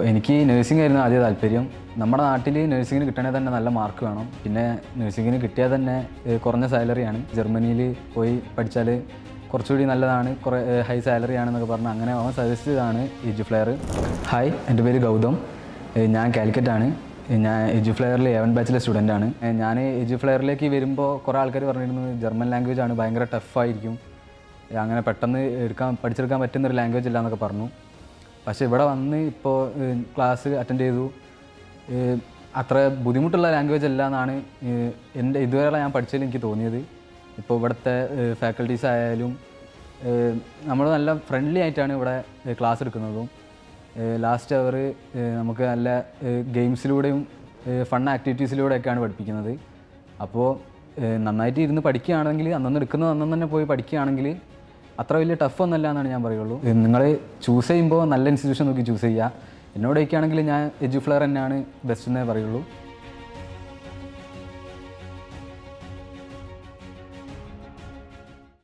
എനിക്ക് നഴ്സിംഗ് ആയിരുന്നു ആദ്യം താല്പര്യം. നമ്മുടെ നാട്ടിൽ നഴ്സിങ്ങിന് കിട്ടണമെങ്കിൽ തന്നെ നല്ല മാർക്ക് വേണം. പിന്നെ നഴ്സിങ്ങിന് കിട്ടിയാൽ തന്നെ കുറഞ്ഞ സാലറിയാണ്. ജർമ്മനിയിൽ പോയി പഠിച്ചാൽ കുറച്ചുകൂടി നല്ലതാണ്, കുറേ ഹൈ സാലറി ആണെന്നൊക്കെ പറഞ്ഞ് അങ്ങനെ അവൻ സജസ്റ്റ് ചെയ്തതാണ് എഡ്യൂഫ്ലെയർ. ഹായ്, എൻ്റെ പേര് ഗൗതം. ഞാൻ കാലിക്കറ്റാണ്. ഞാൻ എഡ്യൂഫ്ലെയറിൽ 11 ബാച്ചിലെ സ്റ്റുഡൻ്റാണ്. ഞാൻ എഡ്യൂഫ്ലെയറിലേക്ക് വരുമ്പോൾ കുറേ ആൾക്കാർ പറഞ്ഞിരുന്നത് ജർമ്മൻ ലാംഗ്വേജ് ആണ്, ഭയങ്കര ടഫായിരിക്കും, അങ്ങനെ പെട്ടെന്ന് പഠിച്ചെടുക്കാൻ പറ്റുന്നൊരു ലാംഗ്വേജ് ഇല്ല എന്നൊക്കെ പറഞ്ഞു. പക്ഷേ ഇവിടെ വന്ന് ഇപ്പോൾ ക്ലാസ് അറ്റൻഡ് ചെയ്തു. അത്ര ബുദ്ധിമുട്ടുള്ള ലാംഗ്വേജ് അല്ല എന്നാണ് എൻ്റെ ഇതുവരെ ഞാൻ പഠിച്ചതിൽ എനിക്ക് തോന്നിയത്. ഇപ്പോൾ ഇവിടുത്തെ ഫാക്കൽറ്റീസ് ആയാലും നമ്മൾ നല്ല ഫ്രണ്ട്ലി ആയിട്ടാണ് ഇവിടെ ക്ലാസ് എടുക്കുന്നതും. ലാസ്റ്റ് അവർ നമുക്ക് നല്ല ഗെയിംസിലൂടെയും ഫൺ ആക്ടിവിറ്റീസിലൂടെയൊക്കെയാണ് പഠിപ്പിക്കുന്നത്. അപ്പോൾ നന്നായിട്ട് ഇരുന്ന് പഠിക്കുകയാണെങ്കിൽ അന്നൊന്ന് എടുക്കുന്നത് അന്നൊന്ന് തന്നെ പോയി പഠിക്കുകയാണെങ്കിൽ അത്ര വലിയ ടഫ് ഒന്നല്ല എന്നാണ് ഞാൻ പറയുള്ളൂ. നിങ്ങൾ ചൂസ് ചെയ്യുമ്പോൾ നല്ല ഇൻസ്റ്റിറ്റ്യൂഷൻ നോക്കി ചൂസ് ചെയ്യുക. എന്നോട് ചോദിക്കുകയാണെങ്കിൽ ഞാൻ എഡ്യൂഫ്ലെയർ തന്നെയാണ് ബെസ്റ്റ് എന്നേ പറയുള്ളൂ.